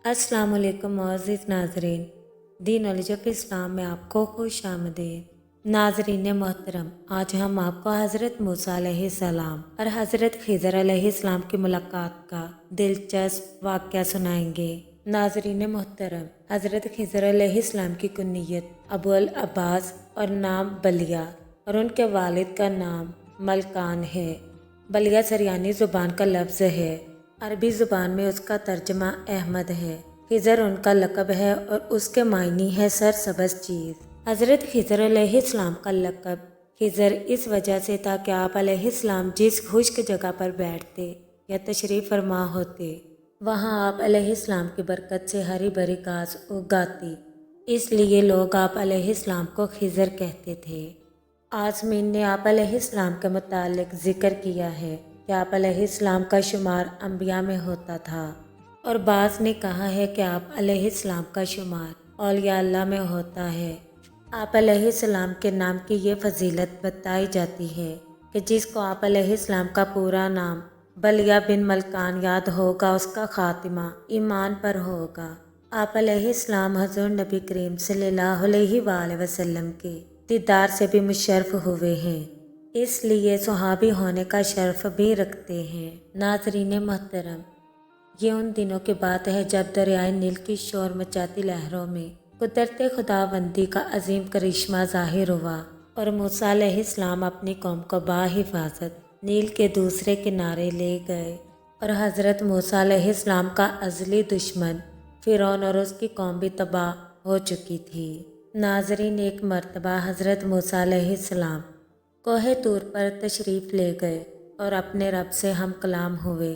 अस्सलाम वालेकुम मुअज़्ज़िज़ नाज़रीन। दी नॉलेज ऑफ इस्लाम में आपको खुश आमदीद। नाज़रीन मोहतरम, आज हम आपको हज़रत मूसा अलैहिस्सलाम और हज़रत खिज़र अलैहिस्सलाम की मुलाकात का दिलचस्प वाक़या सुनाएंगे। नाज़रीन मोहतरम, हज़रत खिज़र अलैहिस्सलाम की कुन्नियत अबू अल अब्बास और नाम बलिया और उनके वालिद का नाम मलकान है। बलिया सरियानी ज़ुबान का लफ्ज़ है। अरबी ज़ुबान में उसका तर्जमा अहमद है। खिज़र उनका लक़ब है और उसके मायनी है सरसब्ज़ चीज़। हज़रत खिज़र अलैहिस्सलाम का लक़ब खिज़र इस वजह से था कि आप अलैहिस्सलाम जिस खुश्क जगह पर बैठते या तशरीफ़ फरमा होते, वहाँ आप अलैहिस्सलाम की बरकत से हरी भरी घास उगाती, इसलिए लोग आप अलैहिस्सलाम को खिज़र कहते थे। आज़मीन ने आप अलैहिस्सलाम के मुतालिक ज़िक्र किया है कि आप अलैहिस्सलाम का शुमार अंबिया में होता था, और बाज़ ने कहा है कि आप अलैहिस्सलाम का शुमार औलिया अल्लाह में होता है। आप अलैहिस्सलाम के नाम की ये फजीलत बताई जाती है कि जिसको आप अलैहिस्सलाम का पूरा नाम बलिया बिन मलकान याद होगा, उसका खातिमा ईमान पर होगा। आप अलैहिस्सलाम हज़ूर नबी करीम सल्लल्लाहु अलैहि वसल्लम के दीदार से भी मुशर्रफ हुए हैं, इसलिए सुहाबी होने का शर्फ भी रखते हैं। नाज़रीन मोहतरम, ये उन दिनों की बात है जब दरियाए नील की शोर मचाती लहरों में कुदरत खुदाबंदी का अजीम करिश्मा ज़ाहिर हुआ और मूसा अलैहिस्सलाम अपनी कौम को बाहिफाजत नील के दूसरे किनारे ले गए, और हज़रत मूसा अलैहिस्सलाम का अज़ली दुश्मन फ़िरौन और उसकी कौम भी तबाह हो चुकी थी। नाज़रीन, एक मर्तबा हज़रत मूसा अलैहिस्सलाम कोहे तूर पर तशरीफ़ ले गए और अपने रब से हम कलाम हुए।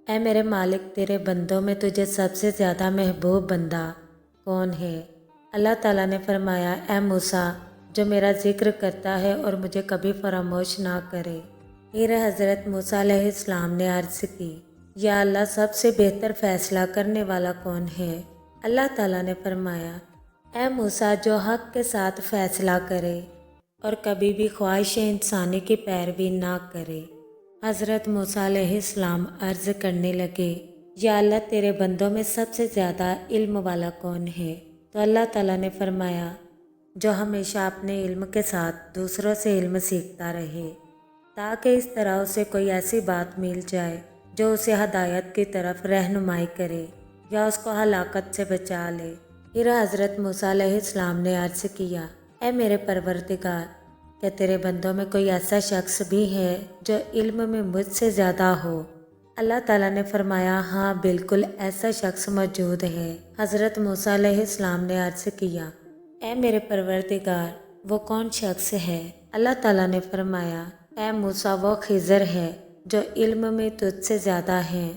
ऐ मेरे मालिक, तेरे बंदों में तुझे सबसे ज़्यादा महबूब बंदा कौन है? अल्लाह ताला ने फरमाया, ऐ मूसा, जो मेरा ज़िक्र करता है और मुझे कभी फरामोश ना करे। फिर हज़रत मूसा अलैहिस्सलाम ने अर्ज़ की, या अल्लाह, सबसे बेहतर फ़ैसला करने वाला कौन है? अल्लाह ताला ने फरमाया, ऐ मूसा, जो हक़ के साथ फ़ैसला करे और कभी भी ख्वाहिश इंसानी की पैरवी ना करे। हज़रत मूसा अलैहिस्सलाम अर्ज़ करने लगे, या अल्लाह, तेरे बंदों में सबसे ज़्यादा इल्म वाला कौन है? तो अल्लाह ताला ने फरमाया, जो हमेशा अपने इल्म के साथ दूसरों से इल्म सीखता रहे, ताकि इस तरह उसे कोई ऐसी बात मिल जाए जो उसे हदायत की तरफ रहनुमाई करे या उसको हलाकत से बचा ले। फिर हज़रत मूसा अलैहिस्सलाम ने अर्ज़ किया, ऐ मेरे परवरदिगार, क्या तेरे बंदों में कोई ऐसा शख्स भी है जो इल्म में मुझसे ज़्यादा हो? अल्लाह ताला ने फरमाया, हाँ बिल्कुल, ऐसा शख्स मौजूद है। हज़रत मूसा अलैहिस्सलाम ने अर्ज़ किया, ऐ मेरे परवरदिगार, वो कौन शख्स है? अल्लाह ताला ने फरमाया, ऐ मूसा, वो खिज़र है जो इल्म में तुझसे ज़्यादा है।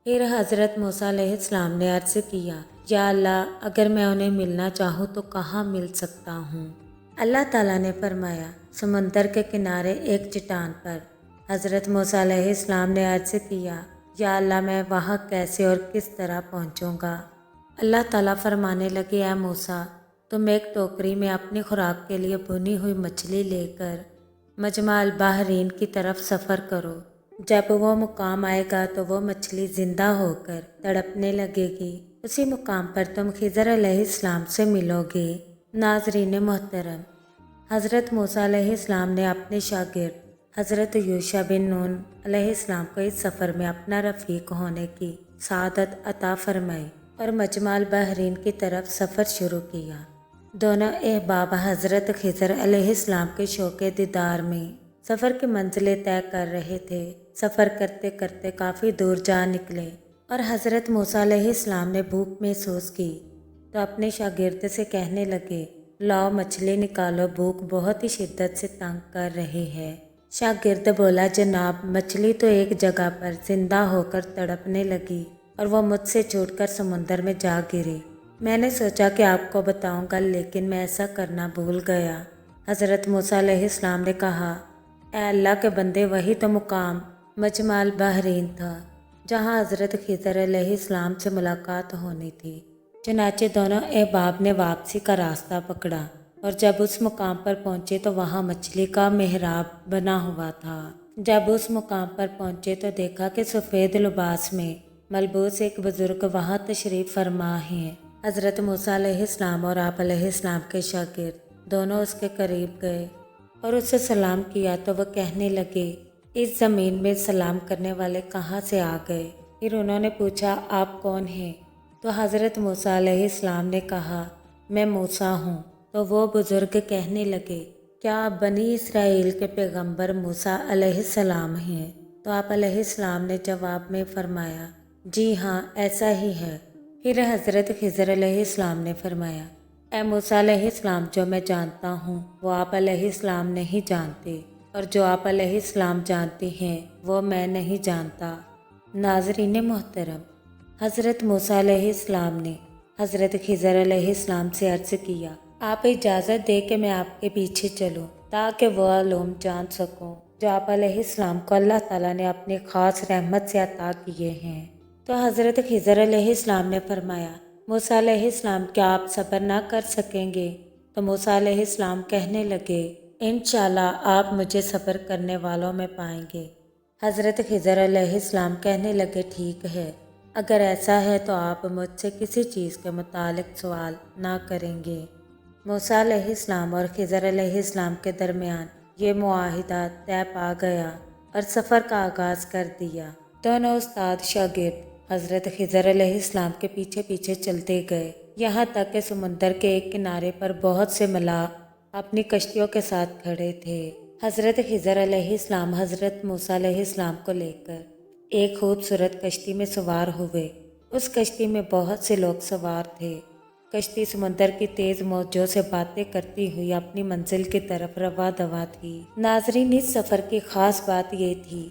फिर हज़रत मूसा अलैहिस्सलाम ने अर्ज़ किया, या अल्लाह, अगर मैं उन्हें मिलना चाहूँ तो कहाँ मिल सकता हूँ? अल्लाह ताला ने फरमाया, समंदर के किनारे एक चट्टान पर। हज़रत मूसा अलैहिस्सलाम ने अर्ज़ किया, या अल्लाह, मैं वहाँ कैसे और किस तरह पहुँचूँगा? अल्लाह ताला फरमाने लगे, ऐ मूसा, तुम एक टोकरी में अपनी खुराक के लिए भुनी हुई मछली लेकर मजमा अल बहरीन की तरफ सफ़र करो। जब वो मुकाम आएगा तो वो मछली ज़िंदा होकर तड़पने लगेगी। उसी मुकाम पर तुम खिज़र अलैहिस्सलाम से मिलोगे। नाज़रीन मोहतरम, हज़रत मूसा अलैहिस्सलाम ने अपने शागिर्द हज़रत यूशा बिन नून अलैहिस्सलाम को इस सफ़र में अपना रफ़ीक होने की सआदत अता फरमाई और मजमा अल बहरीन की तरफ सफ़र शुरू किया। दोनों अहबाब हज़रत खिज़र अलैहिस्सलाम के शौक़े दीदार में सफ़र की मंजिलें तय कर रहे थे। सफ़र करते करते काफ़ी दूर जा निकले और हज़रत मूसा अलैहिस्सलाम ने भूख महसूस की तो अपने शागिर्द से कहने लगे, लाओ मछली निकालो, भूख बहुत ही शिद्दत से तंग कर रही है। शागिर्द बोला, जनाब, मछली तो एक जगह पर जिंदा होकर तड़पने लगी और वो मुझसे छूटकर समुंदर में जा गिरी। मैंने सोचा कि आपको बताऊंगा, लेकिन मैं ऐसा करना भूल गया। हज़रत मूसा अलैहिस्सलाम ने कहा, ऐ अल्लाह के बंदे, वही तो मुकाम मजमा अल बहरीन था जहाँ हज़रत खिज़र अलैहिस्सलाम से मुलाकात होनी थी। चनाचे दोनों अहबाब ने वापसी का रास्ता पकड़ा और जब उस मुकाम पर पहुँचे तो वहाँ मछली का मेहराब बना हुआ था। जब उस मुकाम पर पहुँचे तो देखा कि सफ़ेद लिबास में मलबूस एक बुजुर्ग वहाँ तशरीफ़ फरमा हैं। हज़रत मूसा अलैहिस्सलाम और आप अलैहिस्सलाम के शागिर्द दोनों उसके करीब गए और उससे सलाम किया तो वह कहने लगे, इस ज़मीन में सलाम करने वाले कहाँ से आ गए। फिर उन्होंने पूछा, आप कौन हैं? तो हज़रत मूसा अलैहिस्सलाम ने कहा, मैं मूसा हूँ। तो वो बुज़ुर्ग कहने लगे, क्या आप बनी इसराइल के पैगंबर मूसा अलैहिस्सलाम हैं? तो आप अलैहिस्सलाम ने जवाब में फरमाया, जी हाँ, ऐसा ही है। फिर हज़रत खिज़र अलैहिस्सलाम ने फरमाया, ए मूसा अलैहिस्सलाम, जो मैं जानता हूँ वो आप अलैहिस्सलाम नहीं जानते, और जो आप अलैहिस्सलाम जानते हैं वो मैं नहीं जानता। नाज़रीन मोहतरम, हज़रत मूसा अलैहिस्सलाम ने हज़रत खिज़र अलैहिस्सलाम से अर्ज़ किया, आप इजाज़त दे कि मैं आपके पीछे चलूँ ताकि वह उलूम जान सकूँ जो आप अलैहिस्सलाम को अल्लाह ताला ने अपनी ख़ास रहमत से अता किए हैं। तो हज़रत खिज़र अलैहिस्सलाम ने फरमाया, मूसा अलैहिस्सलाम, क्या आप सब्र ना कर सकेंगे? तो मूसा अलैहिस्सलाम कहने लगे, इंशाअल्लाह आप मुझे सब्र करने वालों में पाएंगे। हज़रत खिज़र अलैहिस्सलाम कहने लगे, ठीक है, अगर ऐसा है तो आप मुझसे किसी चीज़ के मुतालिक सवाल ना करेंगे। मूसा अलैहिस्सलाम और खिज़र अलैहिस्सलाम के दरमियान ये मुआहिदा तय पा गया और सफ़र का आगाज़ कर दिया। दोनों उस्ताद शागिर्द हज़रत खिज़र अलैहिस्सलाम के पीछे पीछे चलते गए, यहाँ तक कि समुंदर के एक किनारे पर बहुत से मलाह अपनी कश्तियों के साथ खड़े थे। हज़रत खिज़र अलैहिस्सलाम हज़रत मूसा अलैहिस्सलाम को लेकर एक खूबसूरत कश्ती में सवार हुए। उस कश्ती में बहुत से लोग सवार थे। कश्ती समुंदर की तेज़ मौजों से बातें करती हुई अपनी मंजिल की तरफ रवा दवा थी। नाज़रीन, इस सफ़र की ख़ास बात ये थी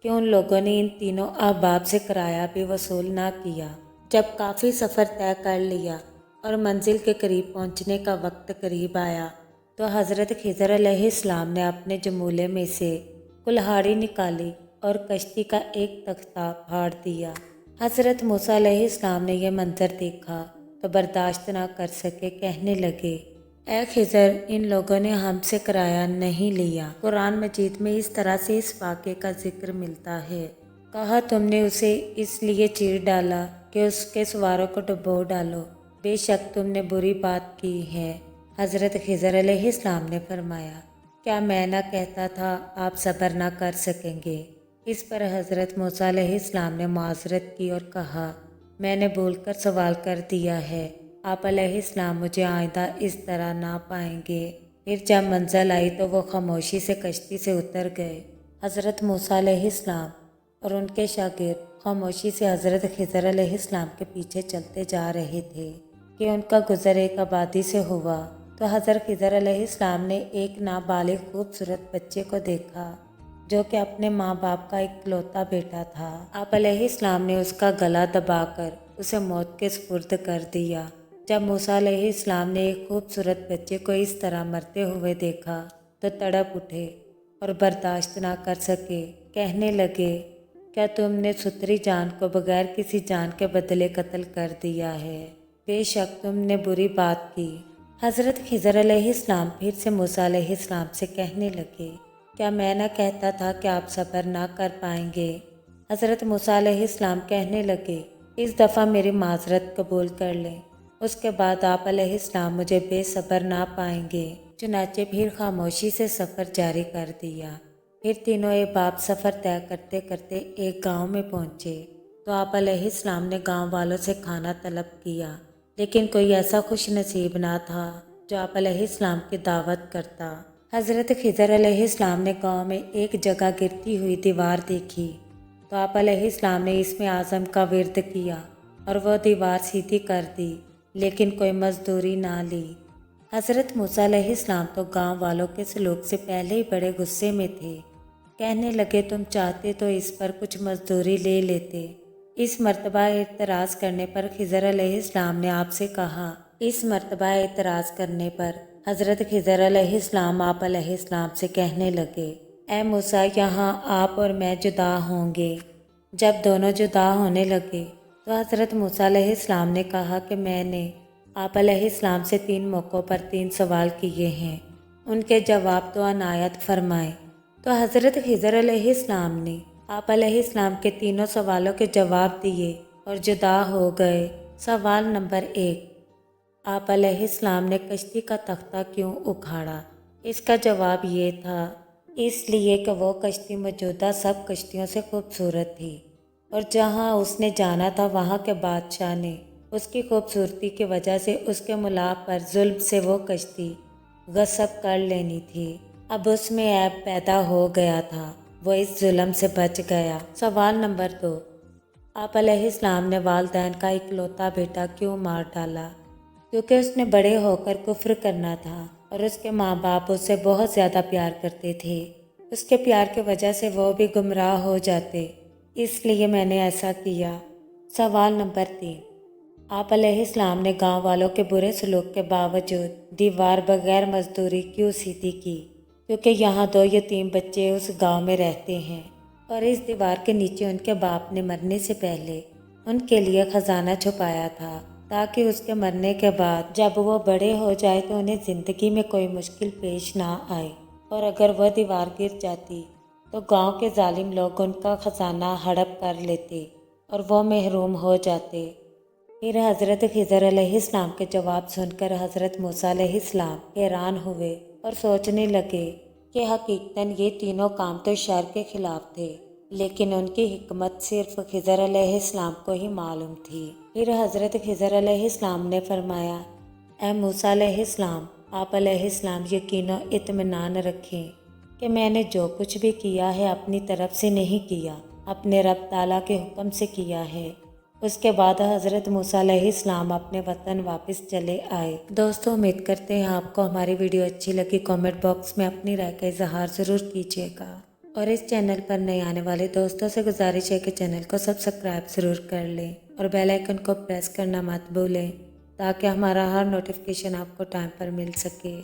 कि उन लोगों ने इन तीनों अहबाब से किराया भी वसूल ना किया। जब काफ़ी सफ़र तय कर लिया और मंजिल के करीब पहुंचने का वक्त करीब आया तो हज़रत खिज़र अलैहिस्सलाम ने अपने जमूले में से कुल्हाड़ी निकाली और कश्ती का एक तख्ता फाड़ दिया। हज़रत मूसा अलैहिस्सलाम ने यह मंजर देखा तो बर्दाश्त ना कर सके, कहने लगे, ए खिज़र, इन लोगों ने हमसे किराया नहीं लिया। कुरान मजीद में इस तरह से इस वाक़े का जिक्र मिलता है, कहा तुमने उसे इसलिए चीर डाला कि उसके सवारों को डुबो डालो, बेशक तुमने बुरी बात की है। हज़रत खिज़र अलैहिस्सलाम ने फरमाया, क्या मैं ना कहता था आप सब्र ना कर सकेंगे? इस पर हज़रत मूसा अलैहिस्सलाम ने माज़रत की और कहा, मैंने बोलकर सवाल कर दिया है, आप अलैहिस्सलाम मुझे आइंदा इस तरह ना पाएंगे। फिर जब मंजिल आई तो वो खामोशी से कश्ती से उतर गए। हज़रत मूसा अलैहिस्सलाम और उनके शागिर्द खामोशी से हज़रत खिज़र अलैहिस्सलाम के पीछे चलते जा रहे थे कि उनका गुज़र एक आबादी से हुआ तो हज़रत खिज़र अलैहिस्सलाम ने एक नाबालिग खूबसूरत बच्चे को देखा जो कि अपने माँ बाप का इकलौता बेटा था। आप अलैहिस्सलाम ने उसका गला दबाकर उसे मौत के सुपुर्द कर दिया। जब मूसा अलैहिस्सलाम ने एक खूबसूरत बच्चे को इस तरह मरते हुए देखा तो तड़प उठे और बर्दाश्त ना कर सके, कहने लगे, क्या तुमने सुथरी जान को बगैर किसी जान के बदले कत्ल कर दिया है? बेशक तुमने बुरी बात की। हज़रत खिज़र अलैहिस्सलाम फिर से मूसा अलैहिस्सलाम से कहने लगे, क्या मैं ना कहता था कि आप सब्र ना कर पाएंगे? हज़रत मूसा अलैहिस्सलाम कहने लगे, इस दफ़ा मेरी माज़रत कबूल कर लें, उसके बाद आप अलैहिस्सलाम मुझे बेसब्र ना पाएंगे। चुनाचे फिर खामोशी से सफ़र जारी कर दिया। फिर तीनों अहबाब सफ़र तय करते करते एक गांव में पहुँचे तो आप अलैहिस्सलाम ने गांव वालों से खाना तलब किया, लेकिन कोई ऐसा खुश नसीब ना था जो आप अलैहिस्सलाम की दावत करता। हज़रत खिज़र अलैहिस्सलाम ने गांव में एक जगह गिरती हुई दीवार देखी तो आप अलैहिस्सलाम ने इसमें आज़म का विर्द किया और वह दीवार सीधी कर दी, लेकिन कोई मजदूरी ना ली। हज़रत मूसा अलैहिस्सलाम तो गांव वालों के सलूक से पहले ही बड़े गुस्से में थे, कहने लगे, तुम चाहते तो इस पर कुछ मजदूरी ले लेते। इस मर्तबा एतराज़ करने पर खिज़र अलैहिस्सलाम ने आपसे कहा। इस मर्तबा एतराज़ करने पर हज़रत खिज़र अलैहिस्सलाम आप अलैहिस्सलाम से कहने लगे, ए मूसा, यहाँ आप और मैं जुदा होंगे। जब दोनों जुदा होने लगे तो हज़रत मूसा अलैहिस्सलाम ने कहा कि मैंने आप अलैहिस्सलाम से 3 मौक़ों पर 3 सवाल किए हैं, उनके जवाब तो अनायत फरमाएं। तो हज़रत खिज़र अलैहिस्सलाम ने आप अलैहिस्सलाम के तीनों सवालों के जवाब दिए اور جدا ہو گئے۔ سوال نمبر 1، آپ علیہ السلام نے کشتی کا تختہ کیوں اکھاڑا؟ اس کا جواب یہ تھا، اس لیے کہ وہ کشتی موجودہ سب کشتیوں سے خوبصورت تھی، اور جہاں اس نے جانا تھا وہاں کے بادشاہ نے اس کی خوبصورتی کی وجہ سے اس کے ملا پر ظلم سے وہ کشتی غصب کر لینی تھی۔ اب اس میں عیب پیدا ہو گیا تھا، وہ اس ظلم سے بچ گیا۔ سوال نمبر 2، آپ علیہ السلام نے والدین کا اکلوتا بیٹا کیوں مار ڈالا؟ کیونکہ اس نے بڑے ہو کر کفر کرنا تھا اور اس کے ماں باپ اس سے بہت زیادہ پیار کرتے تھے۔ اس کے پیار کی وجہ سے وہ بھی گمراہ ہو جاتے، اس لیے میں نے ایسا کیا۔ سوال نمبر 3، آپ علیہ السلام نے گاؤں والوں کے برے سلوک کے باوجود دیوار بغیر مزدوری کیوں سیدھی کی؟ کیونکہ یہاں 2 یتیم بچے اس گاؤں میں رہتے ہیں اور اس دیوار کے نیچے ان کے باپ نے مرنے سے پہلے ان کے لیے خزانہ چھپایا تھا، تاکہ اس کے مرنے کے بعد جب وہ بڑے ہو جائے تو انہیں زندگی میں کوئی مشکل پیش نہ آئے، اور اگر وہ دیوار گر جاتی تو گاؤں کے ظالم لوگ ان کا خزانہ ہڑپ کر لیتے اور وہ محروم ہو جاتے۔ پھر حضرت خضر علیہ السلام کے جواب سن کر حضرت موسیٰ علیہ السلام حیران ہوئے اور سوچنے لگے کہ حقیقتاً یہ تینوں کام تو شر کے خلاف تھے، لیکن ان کی حکمت صرف خضر علیہ السلام کو ہی معلوم تھی۔ پھر حضرت خضر علیہ السلام نے فرمایا، اے موسیٰ علیہ السلام، آپ علیہ السلام یقین و اطمینان رکھیں کہ میں نے جو کچھ بھی کیا ہے اپنی طرف سے نہیں کیا، اپنے رب تعالیٰ کے حکم سے کیا ہے۔ اس کے بعد حضرت موسیٰ علیہ السلام اپنے وطن واپس چلے آئے۔ دوستو، امید کرتے ہیں آپ کو ہماری ویڈیو اچھی لگی۔ کامنٹ باکس میں اپنی رائے کا اظہار ضرور کیجیے گا، اور اس چینل پر نئے آنے والے دوستوں سے گزارش ہے کہ چینل کو سبسکرائب ضرور کر لیں اور بیل آئیکن کو پریس کرنا مت بھولیں، تاکہ ہمارا ہر نوٹیفیکیشن آپ کو ٹائم پر مل سکے۔